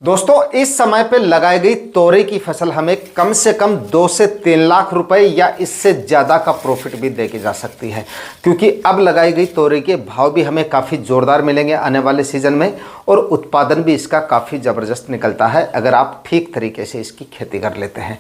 दोस्तों इस समय पे लगाई गई तोरई की फसल हमें कम से कम 2 से 3 लाख रुपए या इससे ज़्यादा का प्रॉफिट भी देके जा सकती है, क्योंकि अब लगाई गई तोरई के भाव भी हमें काफ़ी ज़ोरदार मिलेंगे आने वाले सीज़न में और उत्पादन भी इसका काफ़ी ज़बरदस्त निकलता है अगर आप ठीक तरीके से इसकी खेती कर लेते हैं।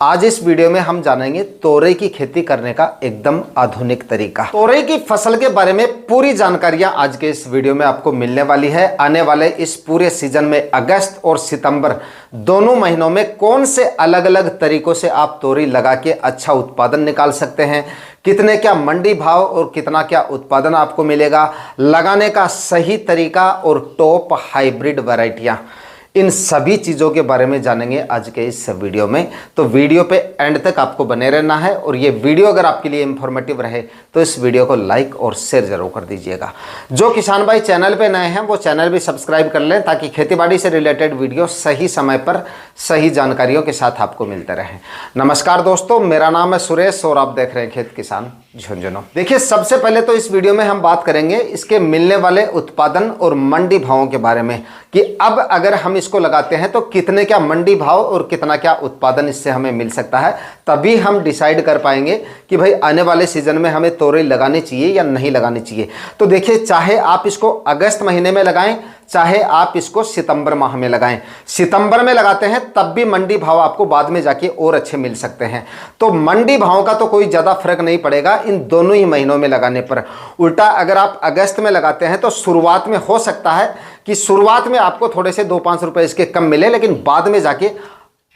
आज इस वीडियो में हम जानेंगे तोरई की खेती करने का एकदम आधुनिक तरीका। तोरई की फसल के बारे में पूरी जानकारियाँ आज के इस वीडियो में आपको मिलने वाली है। आने वाले इस पूरे सीजन में अगस्त और सितंबर दोनों महीनों में कौन से अलग अलग तरीकों से आप तोरई लगा के अच्छा उत्पादन निकाल सकते हैं, कितने क्या मंडी भाव और कितना क्या उत्पादन आपको मिलेगा, लगाने का सही तरीका और टॉप हाइब्रिड वैरायटियां, इन सभी चीज़ों के बारे में जानेंगे आज के इस वीडियो में। तो वीडियो पे एंड तक आपको बने रहना है और ये वीडियो अगर आपके लिए इंफॉर्मेटिव रहे तो इस वीडियो को लाइक और शेयर जरूर कर दीजिएगा। जो किसान भाई चैनल पे नए हैं वो चैनल भी सब्सक्राइब कर लें ताकि खेतीबाड़ी से रिलेटेड वीडियो सही समय पर सही जानकारियों के साथ आपको मिलते रहें। नमस्कार दोस्तों, मेरा नाम है सुरेश और आप देख रहे हैं खेत किसान झुंझुनू। देखिए, सबसे पहले तो इस वीडियो में हम बात करेंगे इसके मिलने वाले उत्पादन और मंडी भावों के बारे में कि अब अगर हम इसको लगाते हैं तो कितने क्या मंडी भाव और कितना क्या उत्पादन इससे हमें मिल सकता है। तभी हम डिसाइड कर पाएंगे कि भाई आने वाले सीजन में हमें तोरई लगानी चाहिए या नहीं लगानी चाहिए। तो देखिए, चाहे आप इसको अगस्त महीने में लगाएं चाहे आप इसको सितंबर माह में लगाएं, सितंबर में लगाते हैं तब भी मंडी भाव आपको बाद में जाके और अच्छे मिल सकते हैं। तो मंडी भाव का तो कोई ज़्यादा फर्क नहीं पड़ेगा इन दोनों ही महीनों में लगाने पर। उल्टा अगर आप अगस्त में लगाते हैं तो शुरुआत में हो सकता है कि शुरुआत में आपको थोड़े से 2-5 रुपए इसके कम मिले, लेकिन बाद में जाके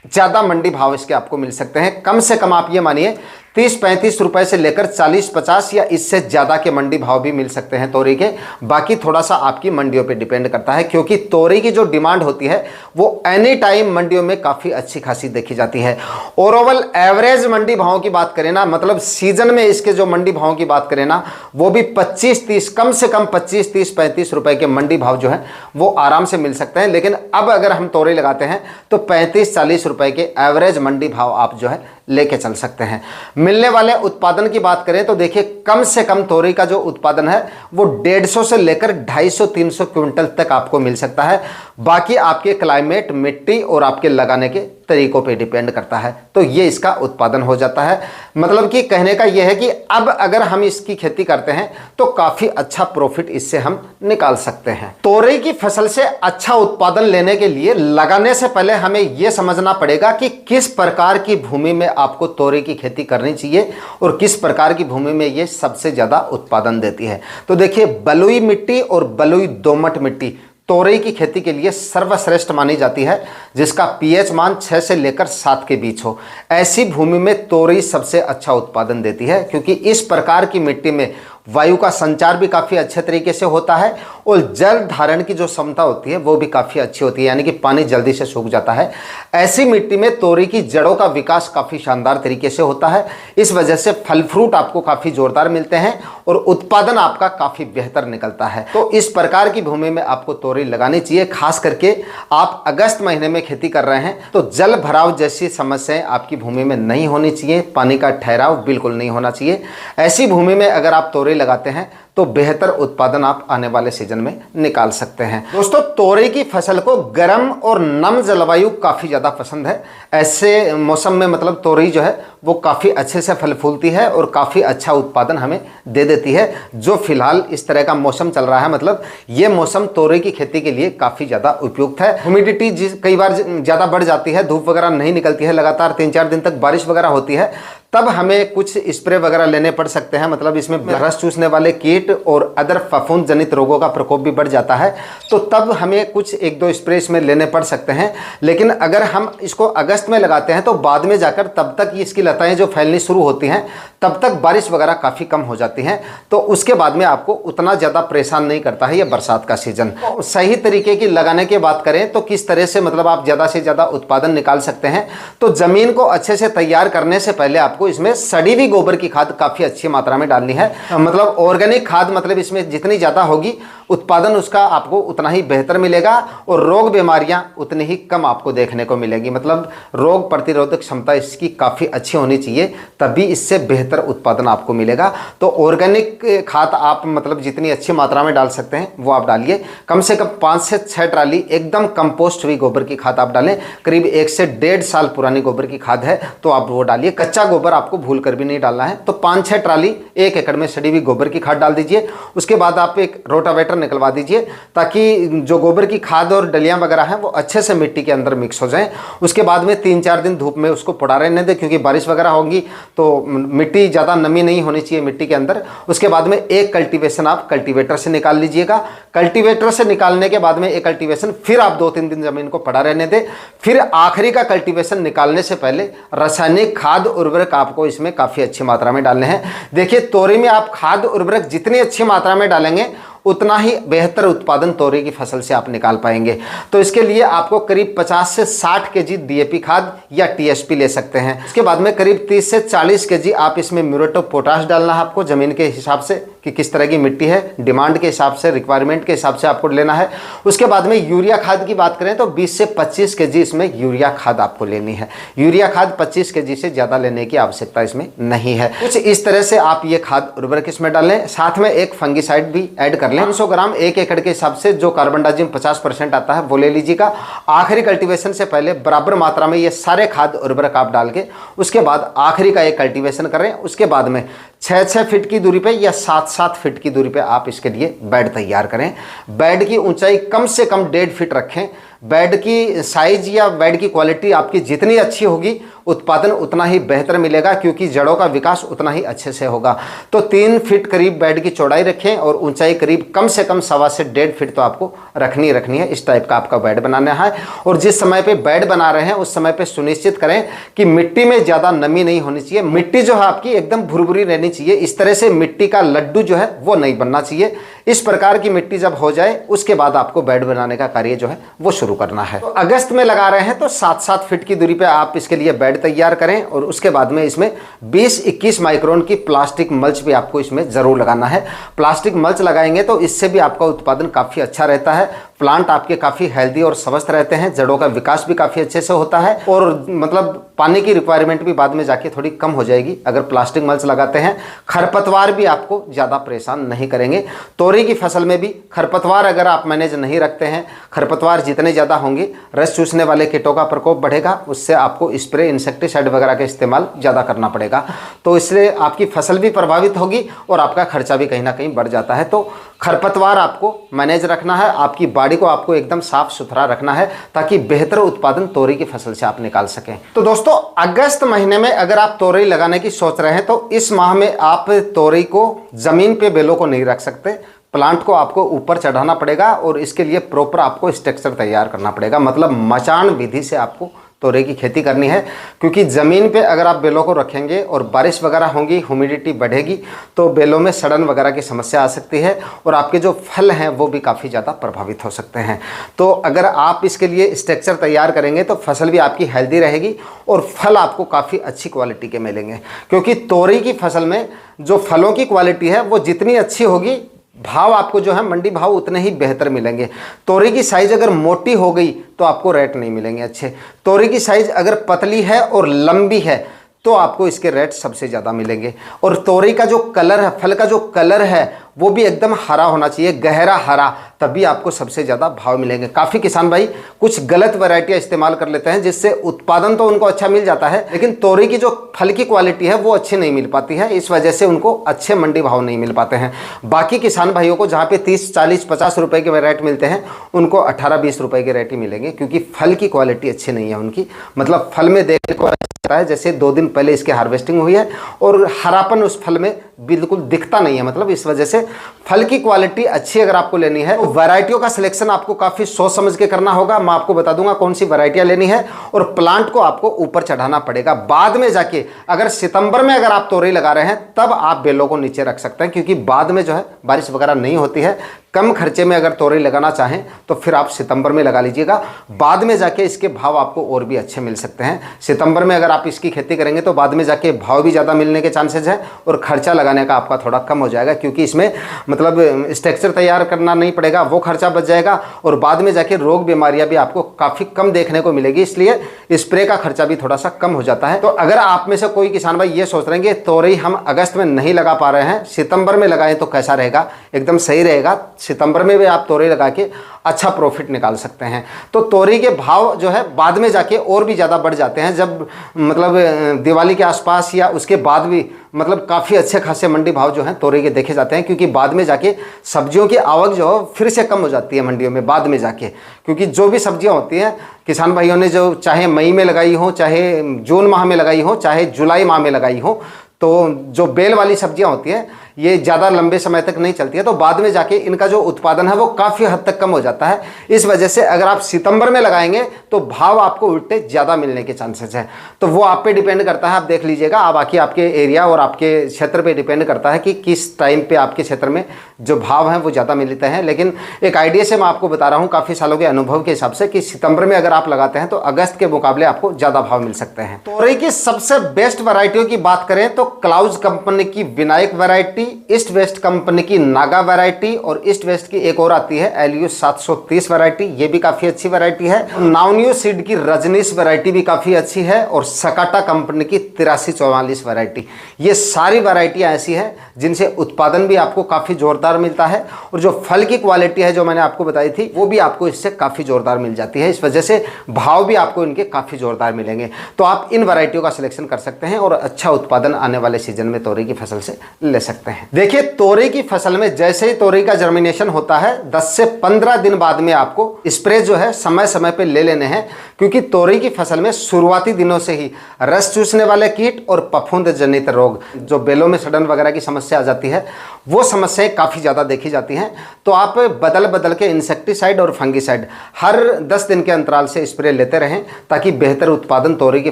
ज़्यादा मंडी भाव इसके आपको मिल सकते हैं। कम से कम आप ये मानिए 30-35 रुपए से लेकर 40-50 या इससे ज़्यादा के मंडी भाव भी मिल सकते हैं तोरई के। बाकी थोड़ा सा आपकी मंडियों पे डिपेंड करता है, क्योंकि तोरई की जो डिमांड होती है वो एनी टाइम मंडियों में काफ़ी अच्छी खासी देखी जाती है। ओवरऑल एवरेज मंडी भावों की बात करें ना, मतलब सीजन में इसके जो मंडी भावों की बात करें ना, वो भी 25-30 कम से कम 25-30-35 रुपए के मंडी भाव जो है वो आराम से मिल सकते हैं। लेकिन अब अगर हम तोरई लगाते हैं तो 35-40 रुपए के एवरेज मंडी भाव आप जो है लेके चल सकते हैं। मिलने वाले उत्पादन की बात करें तो देखिए, कम से कम तोरई का जो उत्पादन है वो 150 से लेकर 250-300 क्विंटल तक आपको मिल सकता है। बाकी आपके क्लाइमेट, मिट्टी और आपके लगाने के तरीकों पे डिपेंड करता है, तो ये इसका उत्पादन हो जाता है। मतलब कि कहने का ये है कि अब अगर हम इसकी खेती करते हैं तो काफ़ी अच्छा प्रॉफिट इससे हम निकाल सकते हैं। तोरई की फसल से अच्छा उत्पादन लेने के लिए लगाने से पहले हमें यह समझना पड़ेगा कि किस प्रकार की भूमि में आपको तोरई की खेती करनी चाहिए और किस प्रकार की भूमि में ये सबसे ज़्यादा उत्पादन देती है। तो देखिए, बलुई मिट्टी और बलुई दोमट मिट्टी तोरई की खेती के लिए सर्वश्रेष्ठ मानी जाती है, जिसका पीएच मान 6 से लेकर 7 के बीच हो। ऐसी भूमि में तोरई सबसे अच्छा उत्पादन देती है, क्योंकि इस प्रकार की मिट्टी में वायु का संचार भी काफ़ी अच्छे तरीके से होता है और जल धारण की जो क्षमता होती है वो भी काफ़ी अच्छी होती है, यानी कि पानी जल्दी से सूख जाता है। ऐसी मिट्टी में तोरई की जड़ों का विकास काफ़ी शानदार तरीके से होता है। इस वजह से फल फ्रूट आपको काफ़ी जोरदार मिलते हैं और उत्पादन आपका काफ़ी बेहतर निकलता है। तो इस प्रकार की भूमि में आपको तोरई लगानी चाहिए। खास करके आप अगस्त महीने में खेती कर रहे हैं तो जल भराव जैसी समस्याएं आपकी भूमि में नहीं होनी चाहिए, पानी का ठहराव बिल्कुल नहीं होना चाहिए। ऐसी भूमि में अगर आप तोरई लगाते हैं तो बेहतर उत्पादन आप आने वाले सीजन में निकाल सकते हैं। दोस्तों, तोरई की फसल को गर्म और नम जलवायु काफ़ी ज़्यादा पसंद है। ऐसे मौसम में मतलब तोरई जो है वो काफ़ी अच्छे से फल फूलती है और काफ़ी अच्छा उत्पादन हमें दे देती है। जो फिलहाल इस तरह का मौसम चल रहा है, मतलब ये मौसम तोरई की खेती के लिए काफ़ी ज़्यादा उपयुक्त है। ह्यूमिडिटी कई बार ज़्यादा बढ़ जाती है, धूप वगैरह नहीं निकलती है, लगातार 3-4 दिन तक बारिश वगैरह होती है, तब हमें कुछ स्प्रे वगैरह लेने पड़ सकते हैं। मतलब इसमें रस चूसने वाले कीट और अदर फफूंद जनित रोगों का प्रकोप भी बढ़ जाता है, तो तब हमें कुछ 1-2 स्प्रे इसमें लेने पड़ सकते हैं। लेकिन अगर हम इसको अगस्त में लगाते हैं तो बाद में जाकर तब तक इसकी लताएं जो फैलनी शुरू होती हैं तब तक बारिश वगैरह काफ़ी कम हो जाती हैं, तो उसके बाद में आपको उतना ज़्यादा परेशान नहीं करता है ये बरसात का सीजन। तो सही तरीके की लगाने की बात करें तो किस तरह से मतलब आप ज़्यादा से ज़्यादा उत्पादन निकाल सकते हैं। तो ज़मीन को अच्छे से तैयार करने से पहले आपको इसमें सड़ी हुई गोबर की खाद काफ़ी अच्छी मात्रा में डालनी है। मतलब ऑर्गेनिक खाद, मतलब इसमें जितनी ज़्यादा होगी उत्पादन उसका आपको उतना ही बेहतर मिलेगा और रोग बीमारियां उतनी ही कम आपको देखने को मिलेगी। मतलब रोग प्रतिरोधक क्षमता इसकी काफ़ी अच्छी होनी चाहिए, तभी इससे बेहतर उत्पादन आपको मिलेगा। तो ऑर्गेनिक खाद आप मतलब जितनी अच्छी मात्रा में डाल सकते हैं वो आप डालिए। कम से कम 5 से 6 ट्राली एकदम कंपोस्ट हुई गोबर की खाद आप डालें। करीब 1 से 1.5 साल पुरानी गोबर की खाद है तो आप वो डालिए। कच्चा गोबर आपको भूल कर भी नहीं डालना है। तो 5-6 ट्राली 1 एकड़ में सड़ी हुई गोबर की खाद डाल दीजिए। उसके बाद आप एक रोटावेटर निकलवा दीजिए ताकि जो गोबर की खाद और डलियां वगैरह हैं वो अच्छे से मिट्टी के अंदर मिक्स हो जाएं। उसके बाद में 3-4 दिन धूप में उसको पड़ा रहने दें, क्योंकि बारिश वगैरह होगी तो मिट्टी ज़्यादा नमी नहीं होनी चाहिए मिट्टी के अंदर। उसके बाद में एक कल्टीवेशन आप कल्टीवेटर से निकाल लीजिएगा। कल्टीवेटर से निकालने के बाद में एक कल्टीवेशन फिर आप 2-3 दिन जमीन को पड़ा रहने दें। फिर आखिरी का कल्टीवेशन निकालने से पहले रासायनिक खाद उर्वरक आपको इसमें काफ़ी अच्छी मात्रा में डालने हैं। देखिए, तोरी में आप खाद उर्वरक जितनी अच्छी मात्रा में डालेंगे उतना ही बेहतर उत्पादन तोरी की फसल से आप निकाल पाएंगे। तो इसके लिए आपको करीब 50 से 60 केजी डीएपी खाद या टीएसपी ले सकते हैं। उसके बाद में करीब 30 से 40 केजी आप इसमें म्यूरेट ऑफ पोटाश डालना है आपको, ज़मीन के हिसाब से कि किस तरह की मिट्टी है, डिमांड के हिसाब से, रिक्वायरमेंट के हिसाब से आपको लेना है। उसके बाद में यूरिया खाद की बात करें तो 20 से 25 केजी इसमें यूरिया खाद आपको लेनी है। यूरिया खाद 25 केजी से ज़्यादा लेने की आवश्यकता इसमें नहीं है। कुछ इस तरह से आप ये खाद उर्वरक इसमें डालें। साथ में एक फंगिसाइड भी ऐड कर लें। 500 ग्राम 1 एकड़ के हिसाब से जो कार्बनडाजिम 50% आता है वो ले लीजिएगा। आखिरी कल्टीवेशन से पहले बराबर मात्रा में ये सारे खाद उर्वरक आप डाल के उसके बाद आखिरी का एक कल्टीवेशन करें। उसके बाद में 6-6 फीट की दूरी पे या 7-7 फीट की दूरी पे आप इसके लिए बेड तैयार करें। बेड की ऊंचाई कम से कम 1.5 फीट रखें। बेड की साइज या बेड की क्वालिटी आपकी जितनी अच्छी होगी उत्पादन उतना ही बेहतर मिलेगा, क्योंकि जड़ों का विकास उतना ही अच्छे से होगा। तो 3 फीट करीब बेड की चौड़ाई रखें और ऊंचाई करीब कम से कम 1.25 से 1.5 फीट तो आपको रखनी है। इस टाइप का आपका बेड बनाना है। और जिस समय पे बेड बना रहे हैं उस समय पे सुनिश्चित करें कि मिट्टी में ज़्यादा नमी नहीं होनी चाहिए। मिट्टी जो है आपकी एकदम भुरभुरी रहनी चाहिए। इस तरह से मिट्टी का लड्डू जो है वो नहीं बनना चाहिए। इस प्रकार की मिट्टी जब हो जाए उसके बाद आपको बेड बनाने का कार्य जो है वो शुरू करना है। तो अगस्त में लगा रहे हैं तो 7-7 फीट की दूरी पे आप इसके लिए बेड तैयार करें और उसके बाद में इसमें 20-21 माइक्रोन की प्लास्टिक मल्च भी आपको इसमें जरूर लगाना है। प्लास्टिक मल्च लगाएंगे तो इससे भी आपका उत्पादन काफ़ी अच्छा रहता है। प्लांट आपके काफ़ी हेल्दी और स्वस्थ रहते हैं। जड़ों का विकास भी काफ़ी अच्छे से होता है और मतलब पानी की रिक्वायरमेंट भी बाद में जाके थोड़ी कम हो जाएगी अगर प्लास्टिक मल्च लगाते हैं। खरपतवार भी आपको ज़्यादा परेशान नहीं करेंगे। तोरी की फसल में भी खरपतवार अगर आप मैनेज नहीं रखते हैं, खरपतवार जितने ज़्यादा होंगे रस चूसने वाले कीटों का प्रकोप बढ़ेगा। उससे आपको स्प्रे इंसेक्टिसाइड वगैरह का इस्तेमाल ज़्यादा करना पड़ेगा। तो इसलिए आपकी फसल भी प्रभावित होगी और आपका खर्चा भी कहीं ना कहीं बढ़ जाता है। तो खरपतवार आपको मैनेज रखना है। आपकी बाड़ी को आपको एकदम साफ सुथरा रखना है ताकि बेहतर उत्पादन तोरी की फसल से आप निकाल सकें। तो दोस्तों, अगस्त महीने में अगर आप तोरी लगाने की सोच रहे हैं तो इस माह में आप तोरी को जमीन पे बेलों को नहीं रख सकते। प्लांट को आपको ऊपर चढ़ाना पड़ेगा और इसके लिए प्रॉपर आपको स्ट्रक्चर तैयार करना पड़ेगा। मतलब मचान विधि से आपको तोरी की खेती करनी है, क्योंकि ज़मीन पे अगर आप बेलों को रखेंगे और बारिश वगैरह होगी, ह्यूमिडिटी बढ़ेगी तो बेलों में सड़न वगैरह की समस्या आ सकती है और आपके जो फल हैं वो भी काफ़ी ज़्यादा प्रभावित हो सकते हैं। तो अगर आप इसके लिए स्ट्रक्चर तैयार करेंगे तो फसल भी आपकी हेल्दी रहेगी और फल आपको काफ़ी अच्छी क्वालिटी के मिलेंगे। क्योंकि तोरी की फसल में जो फलों की क्वालिटी है वो जितनी अच्छी होगी, भाव आपको जो है मंडी भाव उतने ही बेहतर मिलेंगे। तोरी की साइज़ अगर मोटी हो गई तो आपको रेट नहीं मिलेंगे अच्छे। तोरी की साइज़ अगर पतली है और लंबी है तो आपको इसके रेट सबसे ज़्यादा मिलेंगे। और तोरी का जो कलर है, फल का जो कलर है वो भी एकदम हरा होना चाहिए, गहरा हरा, तभी आपको सबसे ज़्यादा भाव मिलेंगे। काफ़ी किसान भाई कुछ गलत वैरायटियाँ इस्तेमाल कर लेते हैं जिससे उत्पादन तो उनको अच्छा मिल जाता है लेकिन तोरी की जो फल की क्वालिटी है वो अच्छी नहीं मिल पाती है। इस वजह से उनको अच्छे मंडी भाव नहीं मिल पाते हैं। बाकी किसान भाइयों को जहाँ पे 30, 40, 50 रुपये के रेट मिलते हैं उनको 18-20 रुपये के रेट ही मिलेंगे, क्योंकि फल की क्वालिटी अच्छी नहीं है उनकी। मतलब फल में देखने को लगता है जैसे 2 दिन पहले इसकी हार्वेस्टिंग हुई है और हरापन उस फल में बिल्कुल दिखता नहीं है। मतलब इस वजह से फल की क्वालिटी अच्छी अगर आपको लेनी है तो वैरायटियों का सिलेक्शन आपको काफ़ी सोच समझ के करना होगा। मैं आपको बता दूंगा कौन सी वैरायटियां लेनी है और प्लांट को आपको ऊपर चढ़ाना पड़ेगा। बाद में जाके अगर सितंबर में अगर आप तोरी लगा रहे हैं तब आप बेलों को नीचे रख सकते हैं, क्योंकि बाद में जो है बारिश वगैरह नहीं होती है, कम खर्चे में अगर तोरई लगाना चाहें तो फिर आप सितंबर में लगा लीजिएगा। बाद में जाके इसके भाव आपको और भी अच्छे मिल सकते हैं। सितंबर में अगर आप इसकी खेती करेंगे तो बाद में जाके भाव भी ज़्यादा मिलने के चांसेस है और खर्चा लगाने का आपका थोड़ा कम हो जाएगा, क्योंकि इसमें मतलब स्ट्रक्चर तैयार करना नहीं पड़ेगा, वो खर्चा बच जाएगा और बाद में जाके रोग बीमारियां भी आपको काफ़ी कम देखने को मिलेगी, इसलिए स्प्रे का खर्चा भी थोड़ा सा कम हो जाता है। तो अगर आप में से कोई किसान भाई ये सोच रहे हैं कि तोरई हम अगस्त में नहीं लगा पा रहे हैं, सितंबर में लगाएं तो कैसा रहेगा, एकदम सही रहेगा। सितंबर में भी आप तोरई लगा के अच्छा प्रॉफिट निकाल सकते हैं। तो तोरई के भाव जो है बाद में जाके और भी ज़्यादा बढ़ जाते हैं, जब मतलब दिवाली के आसपास या उसके बाद भी मतलब काफ़ी अच्छे खासे मंडी भाव जो हैं तोरई के देखे जाते हैं, क्योंकि बाद में जाके सब्जियों की आवक जो है फिर से कम हो जाती है मंडियों में बाद में जाके, क्योंकि जो भी सब्जियां होती हैं किसान भाइयों ने जो चाहे मई में लगाई हो, चाहे जून माह में लगाई हो, चाहे जुलाई माह में लगाई हो, तो जो बेल वाली सब्जियां होती हैं ये ज़्यादा लंबे समय तक नहीं चलती है, तो बाद में जाके इनका जो उत्पादन है वो काफ़ी हद तक कम हो जाता है। इस वजह से अगर आप सितंबर में लगाएंगे तो भाव आपको उल्टे ज़्यादा मिलने के चांसेस है। तो वो आप पे डिपेंड करता है, आप देख लीजिएगा, आप बाकी आपके एरिया और आपके क्षेत्र पे डिपेंड करता है कि किस टाइम पे आपके क्षेत्र में जो भाव हैं वो ज़्यादा मिलते हैं। लेकिन एक आइडिया से मैं आपको बता रहा हूँ काफ़ी सालों के अनुभव के हिसाब से कि सितंबर में अगर आप लगाते हैं तो अगस्त के मुकाबले आपको ज़्यादा भाव मिल सकते हैं। तोरई की सबसे बेस्ट वैरायटियों की बात करें तो क्लाउज कंपनी की Vinayak variety, east west company की नागा वैरायटी और ईस्ट वेस्ट की एक और आती है LU 730 वैरायटी, ये भी काफ़ी अच्छी वैरायटी है। नाउन्यू सीड की रजनीश वैरायटी भी काफ़ी अच्छी है और सकाटा कंपनी की 8344 वैरायटी, ये सारी वैरायटियाँ ऐसी हैं जिनसे उत्पादन भी आपको काफ़ी ज़ोरदार मिलता है और जो फल की क्वालिटी है जो मैंने आपको बताई थी वो भी आपको इससे काफ़ी ज़ोरदार मिल जाती है। इस वजह से भाव भी आपको इनके काफ़ी ज़ोरदार मिलेंगे। तो आप इन वैरायटियों का सिलेक्शन कर सकते हैं और अच्छा उत्पादन आने वाले सीजन में तोरई की फसल से ले सकते हैं। देखिए, तोरई की फसल में जैसे ही तोरई का जर्मिनेशन होता है 10 से 15 दिन बाद में आपको स्प्रे जो है समय समय पे ले लेने हैं, क्योंकि तोरई की फसल में शुरुआती दिनों से ही रस चूसने वाले कीट और फफूंद जनित रोग, जो बेलों में सड़न वगैरह की समस्या आ जाती है, वो समस्याएं काफ़ी ज़्यादा देखी जाती हैं। तो आप बदल बदल के इंसेक्टिसाइड और फंगिसाइड हर 10 दिन के अंतराल से स्प्रे लेते रहें, ताकि बेहतर उत्पादन तोरई की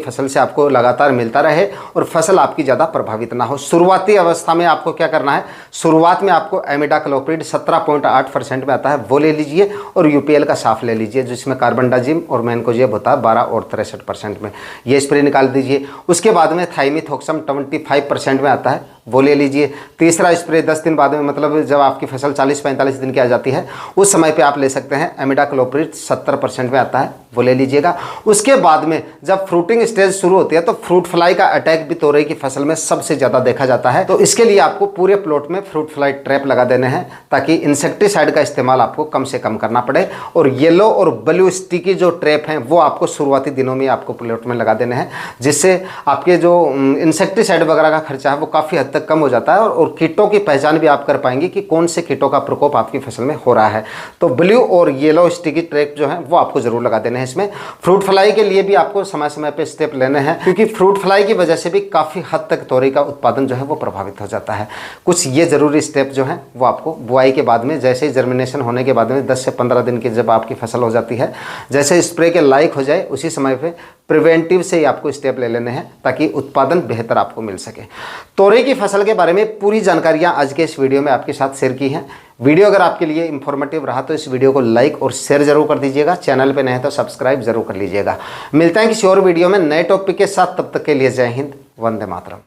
फसल से आपको लगातार मिलता रहे और फसल आपकी ज़्यादा प्रभावित ना हो। शुरुआती अवस्था में आपको क्या करना है, शुरुआत में आपको एमिडाक्लोप्रिड 17.8% में आता है, वो ले लीजिए और UPL का साफ ले लीजिए जिसमें कार्बनडाजिम और मैनकोजेब होता है 12 और 63% में, ये स्प्रे निकाल दीजिए। उसके बाद में थाइमिथॉक्सम 25% में आता है, वो ले लीजिए। तीसरा स्प्रे 10 दिन बाद में, मतलब जब आपकी फसल 40-45 दिन की आ जाती है उस समय पे आप ले सकते हैं, एमिडाक्लोप्रिड 70% में आता है, वो ले लीजिएगा। उसके बाद में जब फ्रूटिंग स्टेज शुरू होती है तो फ्रूट फ्लाई का अटैक भी तोरई की फसल में सबसे ज़्यादा देखा जाता है, तो इसके लिए आपको पूरे प्लॉट में फ्रूट फ्लाई ट्रैप लगा देने हैं, ताकि इंसेक्टिसाइड का इस्तेमाल आपको कम से कम करना पड़े। और येलो और ब्लू स्टिकी जो ट्रैप हैं वो आपको शुरुआती दिनों में आपको प्लॉट में लगा देने हैं, जिससे आपके जो इंसेक्टिसाइड वगैरह का खर्चा है वो काफ़ी हद तक कम हो जाता है और कीटों की पहचान भी आप कर पाएंगे कि कौन से कीटों का प्रकोप आपकी फसल में हो रहा है। तो ब्लू और येलो स्टिकी ट्रैप जो है वो आपको जरूर लगा देने हैं। इसमें फ्रूट फ्लाई के लिए भी आपको समय समय पे स्टेप लेने हैं, क्योंकि फ्रूट फ्लाई की वजह से भी काफ़ी हद तक तोरई का उत्पादन जो है वो प्रभावित हो जाता है। कुछ ये ज़रूरी स्टेप जो हैं वो आपको बुआई के बाद में, जैसे ही जर्मिनेशन होने के बाद में 10 से 15 दिन की जब आपकी फसल हो जाती है, जैसे स्प्रे के लायक हो जाए उसी समय पे प्रिवेंटिव से ही आपको स्टेप ले लेने हैं, ताकि उत्पादन बेहतर आपको मिल सके। तोरई की फसल के बारे में पूरी जानकारियां आज के इस वीडियो में आपके साथ शेयर की हैं। वीडियो अगर आपके लिए इंफॉर्मेटिव रहा तो इस वीडियो को लाइक और शेयर जरूर कर दीजिएगा। चैनल पे नए हैं तो सब्सक्राइब जरूर कर लीजिएगा। मिलते हैं किसी और वीडियो में नए टॉपिक के साथ, तब तक के लिए जय हिंद, वंदे मातरम।